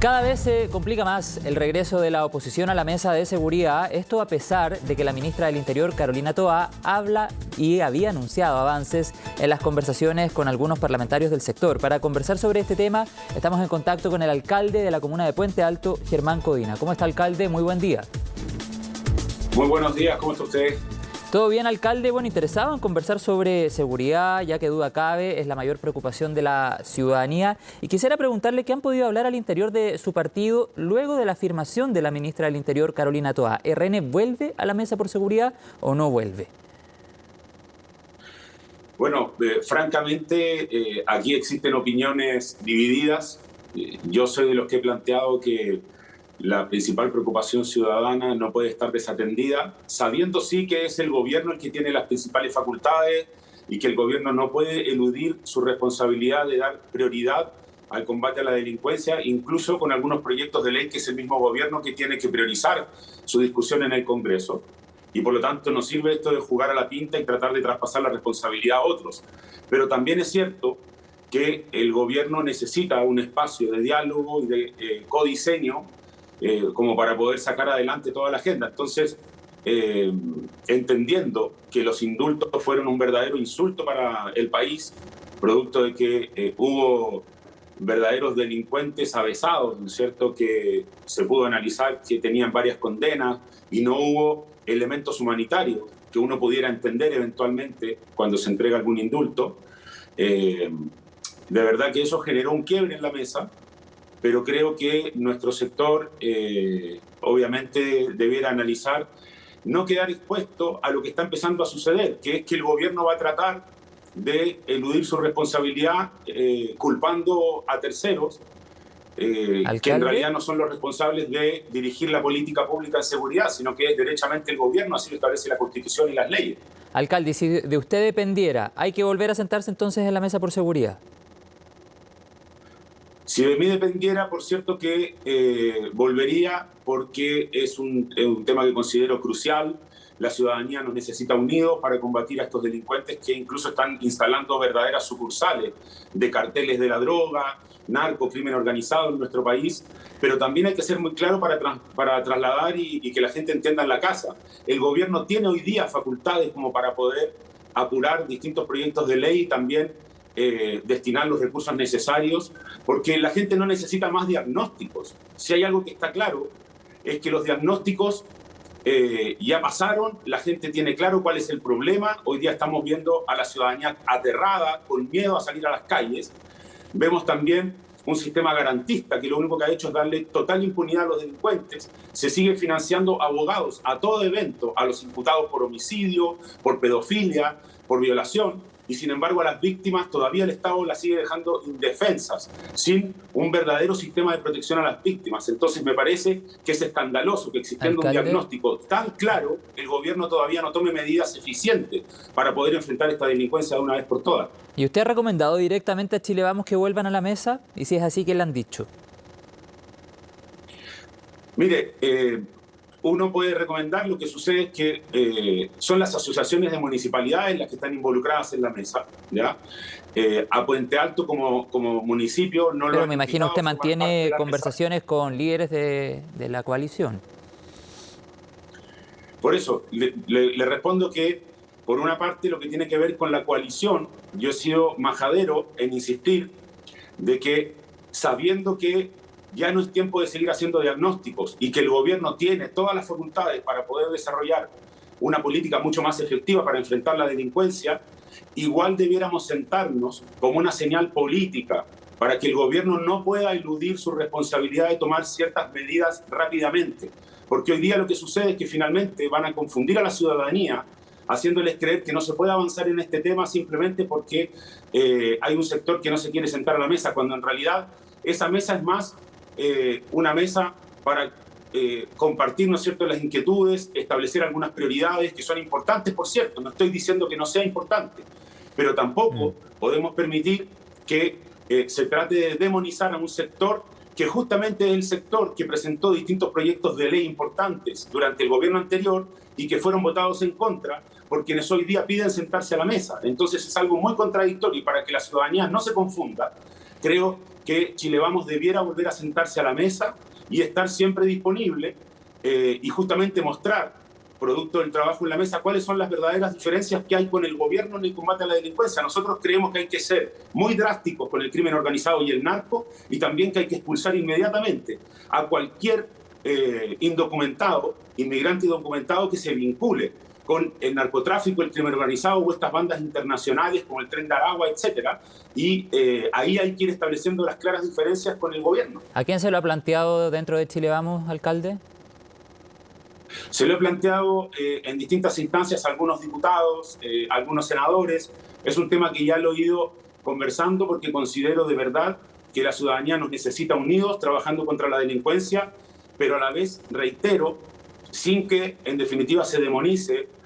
Cada vez se complica más el regreso de la oposición a la mesa de seguridad, esto a pesar de que la ministra del Interior, Carolina Toá, habla y había anunciado avances en las conversaciones con algunos parlamentarios del sector. Para conversar sobre este tema, estamos en contacto con el alcalde de la comuna de Puente Alto, Germán Codina. ¿Cómo está, alcalde? Muy buen día. Muy buenos días, ¿cómo está usted? ¿Todo bien, alcalde? Bueno, interesado en conversar sobre seguridad, ya que duda cabe, es la mayor preocupación de la ciudadanía. Y quisiera preguntarle qué han podido hablar al interior de su partido luego de la afirmación de la ministra del Interior, Carolina Toá. ¿RN vuelve a la mesa por seguridad o no vuelve? Bueno, francamente, aquí existen opiniones divididas. Yo soy de los que he planteado que la principal preocupación ciudadana no puede estar desatendida, sabiendo sí que es el gobierno el que tiene las principales facultades y que el gobierno no puede eludir su responsabilidad de dar prioridad al combate a la delincuencia, incluso con algunos proyectos de ley que es el mismo gobierno que tiene que priorizar su discusión en el Congreso. Y por lo tanto no sirve esto de jugar a la pinta y tratar de traspasar la responsabilidad a otros. Pero también es cierto que el gobierno necesita un espacio de diálogo y de codiseño como para poder sacar adelante toda la agenda. Entonces, entendiendo que los indultos fueron un verdadero insulto para el país, producto de que hubo verdaderos delincuentes avesados, ¿no es cierto?, que se pudo analizar que tenían varias condenas y no hubo elementos humanitarios que uno pudiera entender eventualmente cuando se entrega algún indulto. De verdad que eso generó un quiebre en la mesa, pero creo que nuestro sector obviamente debiera analizar, no quedar expuesto a lo que está empezando a suceder, que es que el gobierno va a tratar de eludir su responsabilidad culpando a terceros que en realidad no son los responsables de dirigir la política pública en seguridad, sino que es derechamente el gobierno, así lo establece la Constitución y las leyes. Alcalde, si de usted dependiera, ¿hay que volver a sentarse entonces en la mesa por seguridad? Si de mí dependiera, por cierto que volvería, porque es un tema que considero crucial. La ciudadanía nos necesita unidos para combatir a estos delincuentes que incluso están instalando verdaderas sucursales de carteles de la droga, narco, crimen organizado en nuestro país. Pero también hay que ser muy claro para trasladar y que la gente entienda en la casa. El gobierno tiene hoy día facultades como para poder apurar distintos proyectos de ley y también destinar los recursos necesarios, porque la gente no necesita más diagnósticos. Si hay algo que está claro, es que los diagnósticos ya pasaron, la gente tiene claro cuál es el problema. Hoy día estamos viendo a la ciudadanía aterrada, con miedo a salir a las calles. Vemos también un sistema garantista que lo único que ha hecho es darle total impunidad a los delincuentes. Se sigue financiando abogados a todo evento, a los imputados por homicidio, por pedofilia, por violación. Y sin embargo a las víctimas todavía el Estado las sigue dejando indefensas, sin un verdadero sistema de protección a las víctimas. Entonces me parece que es escandaloso que existiendo un diagnóstico tan claro, el gobierno todavía no tome medidas eficientes para poder enfrentar esta delincuencia de una vez por todas. ¿Y usted ha recomendado directamente a Chile Vamos que vuelvan a la mesa? Y si es así, ¿qué le han dicho? Mire, uno puede recomendar, lo que sucede es que son las asociaciones de municipalidades las que están involucradas en la mesa, ¿ya? A Puente Alto como municipio no lo han. Pero me imagino usted mantiene conversaciones con líderes de la coalición. Por eso, le respondo que, por una parte, lo que tiene que ver con la coalición, yo he sido majadero en insistir de que, sabiendo que ya no es tiempo de seguir haciendo diagnósticos y que el gobierno tiene todas las facultades para poder desarrollar una política mucho más efectiva para enfrentar la delincuencia, igual debiéramos sentarnos como una señal política para que el gobierno no pueda eludir su responsabilidad de tomar ciertas medidas rápidamente. Porque hoy día lo que sucede es que finalmente van a confundir a la ciudadanía, haciéndoles creer que no se puede avanzar en este tema simplemente porque hay un sector que no se quiere sentar a la mesa, cuando en realidad esa mesa es más una mesa para compartir, ¿no es cierto?, las inquietudes, establecer algunas prioridades que son importantes, por cierto. No estoy diciendo que no sea importante, pero tampoco podemos permitir que se trate de demonizar a un sector que justamente es el sector que presentó distintos proyectos de ley importantes durante el gobierno anterior y que fueron votados en contra por quienes hoy día piden sentarse a la mesa. Entonces es algo muy contradictorio, y para que la ciudadanía no se confunda, creo que Chile Vamos debiera volver a sentarse a la mesa y estar siempre disponible y justamente mostrar, producto del trabajo en la mesa, cuáles son las verdaderas diferencias que hay con el gobierno en el combate a la delincuencia. Nosotros creemos que hay que ser muy drásticos con el crimen organizado y el narco, y también que hay que expulsar inmediatamente a cualquier indocumentado, inmigrante indocumentado que se vincule con el narcotráfico, el crimen organizado o estas bandas internacionales como el Tren de Aragua, etcétera. Y ahí hay que ir estableciendo las claras diferencias con el gobierno. ¿A quién se lo ha planteado dentro de Chile Vamos, alcalde? Se lo he planteado en distintas instancias a algunos diputados, algunos senadores. Es un tema que ya lo he ido conversando porque considero de verdad que la ciudadanía nos necesita unidos, trabajando contra la delincuencia, pero a la vez, reitero, sin que en definitiva se demonice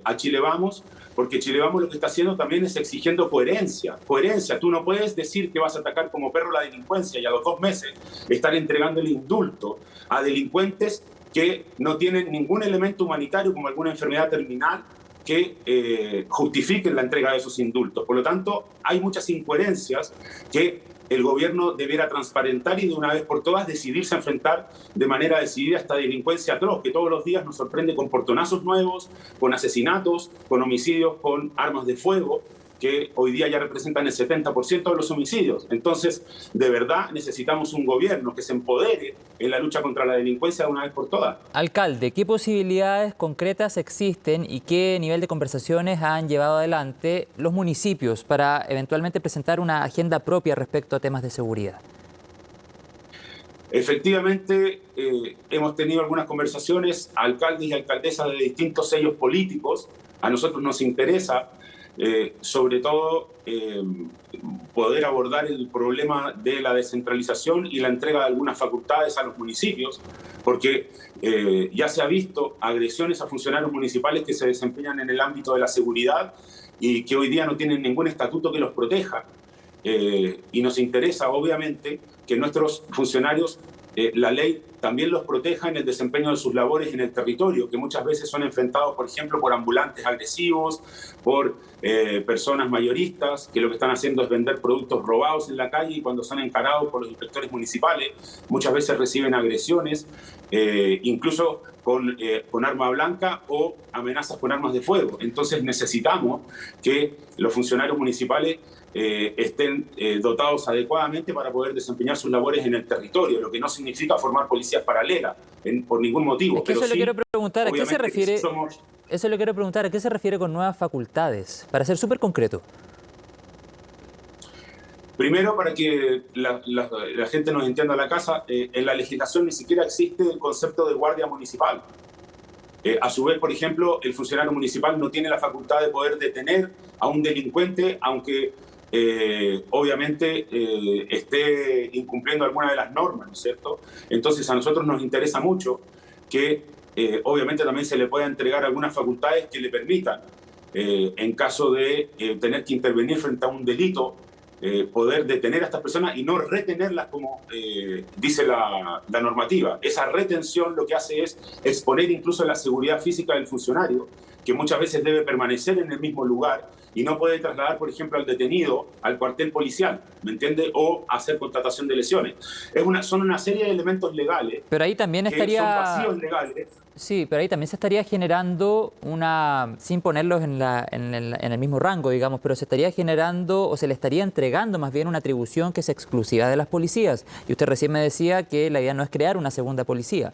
a Chile Vamos, porque Chile Vamos lo que está haciendo también es exigiendo coherencia. Coherencia, tú no puedes decir que vas a atacar como perro la delincuencia y a los 2 meses estar entregando el indulto a delincuentes que no tienen ningún elemento humanitario como alguna enfermedad terminal que justifiquen la entrega de esos indultos. Por lo tanto, hay muchas incoherencias que el gobierno debiera transparentar y de una vez por todas decidirse a enfrentar de manera decidida esta delincuencia atroz que todos los días nos sorprende con portonazos nuevos, con asesinatos, con homicidios, con armas de fuego, que hoy día ya representan el 70% de los homicidios. Entonces, de verdad necesitamos un gobierno que se empodere en la lucha contra la delincuencia de una vez por todas. Alcalde, ¿qué posibilidades concretas existen y qué nivel de conversaciones han llevado adelante los municipios para eventualmente presentar una agenda propia respecto a temas de seguridad? Efectivamente, hemos tenido algunas conversaciones, alcaldes y alcaldesas de distintos sellos políticos. A nosotros nos interesa sobre todo poder abordar el problema de la descentralización y la entrega de algunas facultades a los municipios, porque ya se ha visto agresiones a funcionarios municipales que se desempeñan en el ámbito de la seguridad y que hoy día no tienen ningún estatuto que los proteja. Y nos interesa, obviamente, que nuestros funcionarios, la ley también los proteja en el desempeño de sus labores en el territorio, que muchas veces son enfrentados, por ejemplo, por ambulantes agresivos, por personas mayoristas, que lo que están haciendo es vender productos robados en la calle y cuando son encarados por los inspectores municipales, muchas veces reciben agresiones, incluso con arma blanca o amenazas con armas de fuego. Entonces necesitamos que los funcionarios municipales estén dotados adecuadamente para poder desempeñar sus labores en el territorio, lo que no significa formar policías paralelas por ningún motivo. Es que eso le quiero preguntar, ¿a qué se refiere? Eso le quiero preguntar, ¿a qué se refiere con nuevas facultades? Para ser súper concreto. Primero, para que la gente nos entienda a la casa, en la legislación ni siquiera existe el concepto de guardia municipal. A su vez, por ejemplo, el funcionario municipal no tiene la facultad de poder detener a un delincuente, aunque obviamente esté incumpliendo alguna de las normas, ¿no es cierto? Entonces a nosotros nos interesa mucho que obviamente también se le pueda entregar algunas facultades que le permitan, en caso de tener que intervenir frente a un delito, poder detener a estas personas y no retenerlas como dice la normativa. Esa retención lo que hace es exponer incluso la seguridad física del funcionario, que muchas veces debe permanecer en el mismo lugar y no puede trasladar, por ejemplo, al detenido al cuartel policial, ¿me entiende? O hacer contratación de lesiones. Son una serie de elementos legales. Pero ahí también estaría... son vacíos legales. Sí, pero ahí también se estaría generando sin ponerlos en el mismo rango, digamos, pero se estaría generando o se le estaría entregando más bien una atribución que es exclusiva de las policías. Y usted recién me decía que la idea no es crear una segunda policía.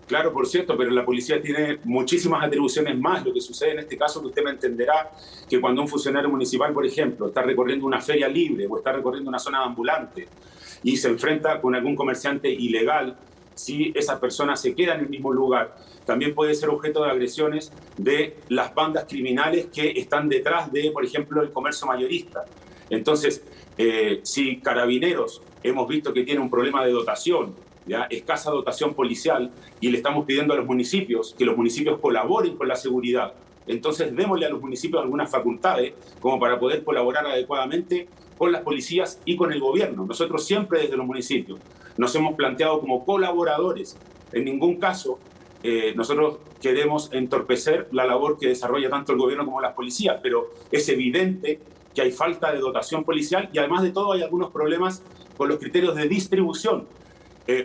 Claro, por cierto, pero la policía tiene muchísimas atribuciones más. Lo que sucede en este caso, que usted me entenderá, que cuando un funcionario municipal, por ejemplo, está recorriendo una feria libre o está recorriendo una zona ambulante y se enfrenta con algún comerciante ilegal, si esa persona se queda en el mismo lugar, también puede ser objeto de agresiones de las bandas criminales que están detrás de, por ejemplo, el comercio mayorista. Entonces, si Carabineros hemos visto que tiene un problema de dotación, ¿ya? Escasa dotación policial, y le estamos pidiendo a los municipios que los municipios colaboren con la seguridad, entonces démosle a los municipios algunas facultades como para poder colaborar adecuadamente con las policías y con el gobierno. Nosotros siempre desde los municipios nos hemos planteado como colaboradores. En ningún caso nosotros queremos entorpecer la labor que desarrolla tanto el gobierno como las policías, pero es evidente que hay falta de dotación policial y además de todo hay algunos problemas con los criterios de distribución.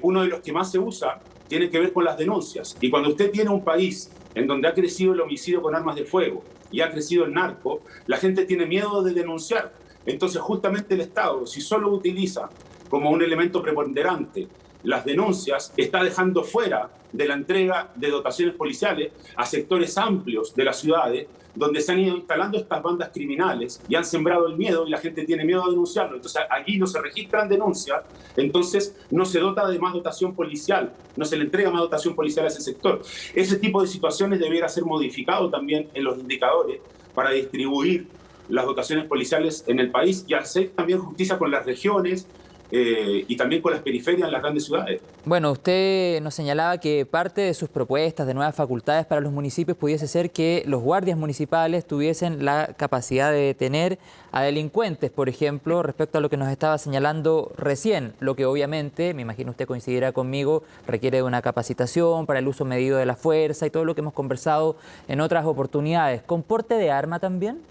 Uno de los que más se usa tiene que ver con las denuncias. Y cuando usted tiene un país en donde ha crecido el homicidio con armas de fuego y ha crecido el narco, la gente tiene miedo de denunciar. Entonces, justamente el Estado, si solo utiliza como un elemento preponderante las denuncias, está dejando fuera de la entrega de dotaciones policiales a sectores amplios de las ciudades donde se han ido instalando estas bandas criminales y han sembrado el miedo y la gente tiene miedo a denunciarlo. Entonces allí no se registran denuncias, entonces no se dota de más dotación policial, no se le entrega más dotación policial a ese sector. Ese tipo de situaciones debiera ser modificado también en los indicadores para distribuir las dotaciones policiales en el país y hacer también justicia con las regiones, y también con las periferias en las grandes ciudades. Bueno, usted nos señalaba que parte de sus propuestas de nuevas facultades para los municipios pudiese ser que los guardias municipales tuviesen la capacidad de detener a delincuentes, por ejemplo, respecto a lo que nos estaba señalando recién, lo que obviamente, me imagino usted coincidirá conmigo, requiere de una capacitación para el uso medido de la fuerza y todo lo que hemos conversado en otras oportunidades. ¿Con porte de arma también?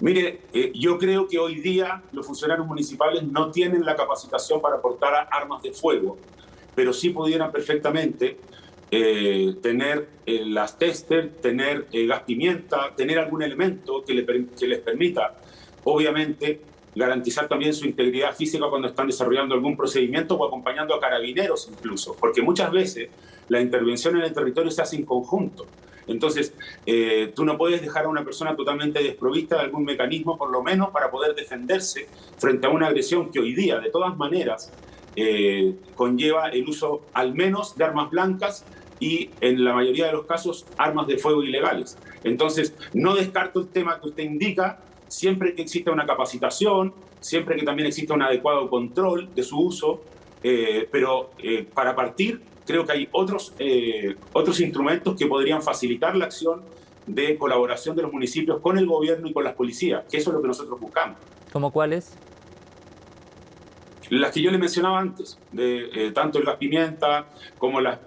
Mire, yo creo que hoy día los funcionarios municipales no tienen la capacitación para portar armas de fuego, pero sí pudieran perfectamente tener las tester, tener gas pimienta, tener algún elemento que les permita, obviamente, garantizar también su integridad física cuando están desarrollando algún procedimiento o acompañando a carabineros incluso, porque muchas veces la intervención en el territorio se hace en conjunto. Entonces, tú no puedes dejar a una persona totalmente desprovista de algún mecanismo, por lo menos para poder defenderse frente a una agresión que hoy día, de todas maneras, conlleva el uso al menos de armas blancas y, en la mayoría de los casos, armas de fuego ilegales. Entonces, no descarto el tema que usted indica, siempre que exista una capacitación, siempre que también exista un adecuado control de su uso, pero para partir, creo que hay otros instrumentos que podrían facilitar la acción de colaboración de los municipios con el gobierno y con las policías, que eso es lo que nosotros buscamos. ¿Cómo cuáles? Las que yo le mencionaba antes, tanto el gas pimienta como las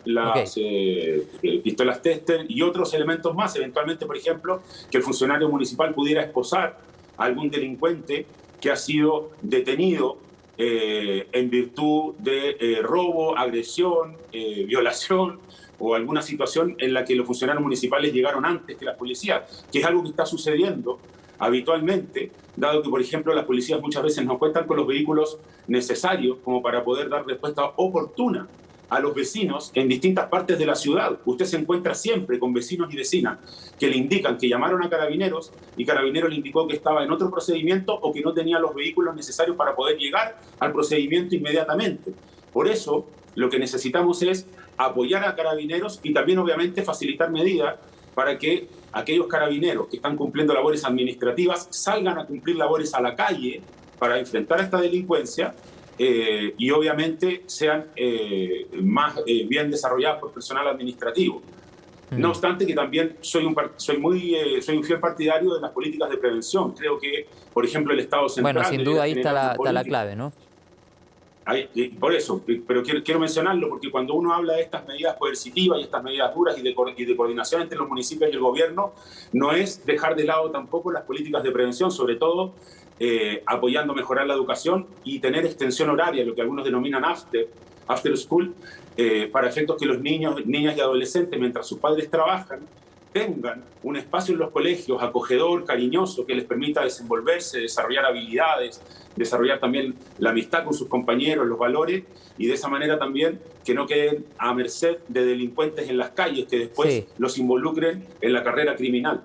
pistolas tester y otros elementos más. Eventualmente, por ejemplo, que el funcionario municipal pudiera esposar a algún delincuente que ha sido detenido en virtud de robo, agresión, violación o alguna situación en la que los funcionarios municipales llegaron antes que las policías, que es algo que está sucediendo habitualmente, dado que, por ejemplo, las policías muchas veces no cuentan con los vehículos necesarios como para poder dar respuesta oportuna a los vecinos en distintas partes de la ciudad. Usted se encuentra siempre con vecinos y vecinas que le indican que llamaron a Carabineros y Carabineros le indicó que estaba en otro procedimiento o que no tenía los vehículos necesarios para poder llegar al procedimiento inmediatamente. Por eso, lo que necesitamos es apoyar a Carabineros y también, obviamente, facilitar medidas para que aquellos carabineros que están cumpliendo labores administrativas salgan a cumplir labores a la calle para enfrentar esta delincuencia y obviamente sean más bien desarrolladas por personal administrativo. No obstante que también soy un fiel partidario de las políticas de prevención. Creo que, por ejemplo, el Estado central... Bueno, sin duda ahí está la clave, ¿no? Por eso, pero quiero mencionarlo porque cuando uno habla de estas medidas coercitivas y estas medidas duras y de coordinación entre los municipios y el gobierno, no es dejar de lado tampoco las políticas de prevención, sobre todo apoyando mejorar la educación y tener extensión horaria, lo que algunos denominan after school, para efectos que los niños, niñas y adolescentes, mientras sus padres trabajan, tengan un espacio en los colegios acogedor, cariñoso, que les permita desenvolverse, desarrollar habilidades, desarrollar también la amistad con sus compañeros, los valores, y de esa manera también que no queden a merced de delincuentes en las calles que después los involucren en la carrera criminal.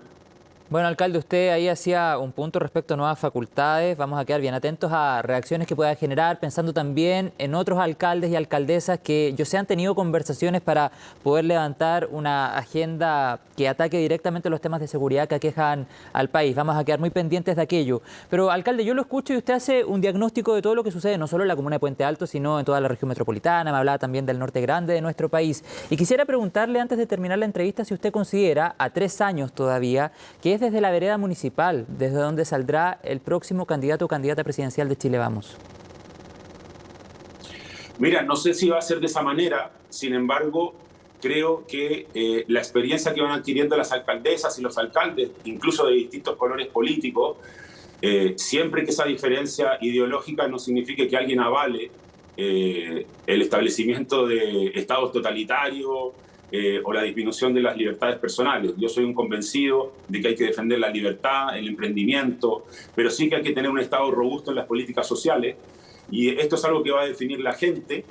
Bueno, alcalde, usted ahí hacía un punto respecto a nuevas facultades. Vamos a quedar bien atentos a reacciones que pueda generar, pensando también en otros alcaldes y alcaldesas que yo sé han tenido conversaciones para poder levantar una agenda que ataque directamente los temas de seguridad que aquejan al país. Vamos a quedar muy pendientes de aquello. Pero, alcalde, yo lo escucho y usted hace un diagnóstico de todo lo que sucede, no solo en la comuna de Puente Alto, sino en toda la región metropolitana. Me hablaba también del norte grande de nuestro país. Y quisiera preguntarle, antes de terminar la entrevista, si usted considera, a 3 años todavía, que es desde la vereda municipal, desde donde saldrá el próximo candidato o candidata presidencial de Chile Vamos. Mira, no sé si va a ser de esa manera, sin embargo, creo que la experiencia que van adquiriendo las alcaldesas y los alcaldes, incluso de distintos colores políticos, siempre que esa diferencia ideológica no signifique que alguien avale el establecimiento de estados totalitarios o la disminución de las libertades personales. Yo soy un convencido de que hay que defender la libertad, el emprendimiento, pero sí que hay que tener un Estado robusto en las políticas sociales, y esto es algo que va a definir la gente.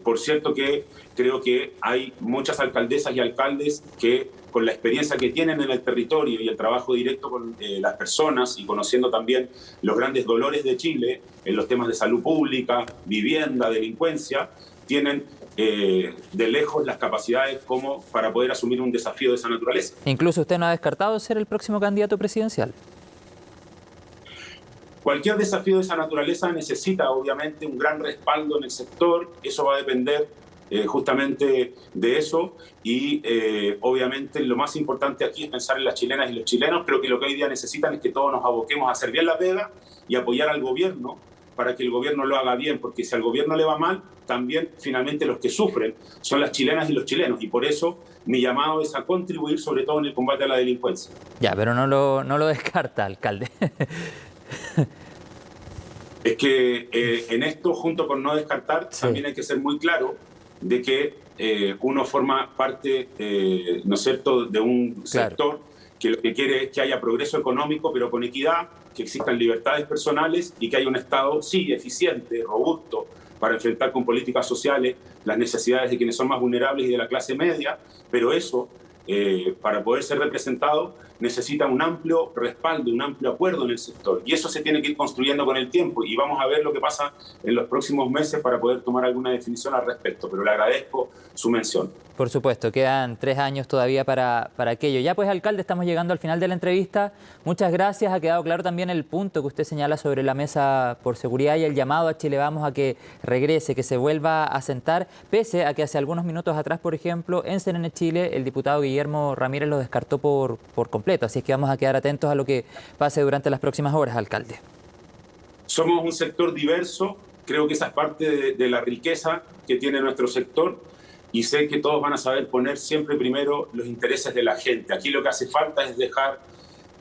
Por cierto que creo que hay muchas alcaldesas y alcaldes que, con la experiencia que tienen en el territorio y el trabajo directo con las personas, y conociendo también los grandes dolores de Chile en los temas de salud pública, vivienda, delincuencia, tienen de lejos las capacidades como para poder asumir un desafío de esa naturaleza. Incluso usted no ha descartado ser el próximo candidato presidencial. Cualquier desafío de esa naturaleza necesita obviamente un gran respaldo en el sector. Eso va a depender justamente de eso, y obviamente lo más importante aquí es pensar en las chilenas y los chilenos. Creo que lo que hoy día necesitan es que todos nos aboquemos a hacer bien la pega y apoyar al gobierno para que el gobierno lo haga bien, porque si al gobierno le va mal, también finalmente los que sufren son las chilenas y los chilenos, y por eso mi llamado es a contribuir sobre todo en el combate a la delincuencia. Ya, pero no lo descarta, alcalde. Es que en esto, junto con no descartar, sí, también hay que ser muy claro de que uno forma parte, ¿no es cierto?, de un sector que lo que quiere es que haya progreso económico, pero con equidad, que existan libertades personales y que haya un Estado, sí, eficiente, robusto, para enfrentar con políticas sociales las necesidades de quienes son más vulnerables y de la clase media, pero eso, para poder ser representado, necesita un amplio respaldo, un amplio acuerdo en el sector, y eso se tiene que ir construyendo con el tiempo, y vamos a ver lo que pasa en los próximos meses para poder tomar alguna definición al respecto, pero le agradezco su mención. Por supuesto, quedan 3 años todavía para aquello. Ya pues, alcalde, estamos llegando al final de la entrevista. Muchas gracias. Ha quedado claro también el punto que usted señala sobre la mesa por seguridad y el llamado a Chile Vamos a que regrese, que se vuelva a sentar, pese a que hace algunos minutos atrás, por ejemplo, en CNN Chile, el diputado Guillermo Ramírez lo descartó por completo. Así es que vamos a quedar atentos a lo que pase durante las próximas horas, alcalde. Somos un sector diverso. Creo que esa es parte de la riqueza que tiene nuestro sector. Y sé que todos van a saber poner siempre primero los intereses de la gente. Aquí lo que hace falta es dejar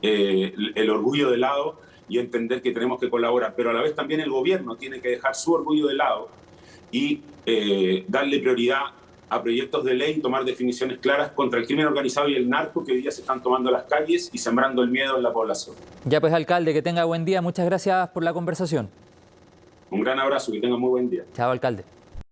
el orgullo de lado y entender que tenemos que colaborar. Pero a la vez también el gobierno tiene que dejar su orgullo de lado y darle prioridad a proyectos de ley y tomar definiciones claras contra el crimen organizado y el narco, que hoy día se están tomando las calles y sembrando el miedo en la población. Ya pues, alcalde, que tenga buen día. Muchas gracias por la conversación. Un gran abrazo, que tenga muy buen día. Chao, alcalde.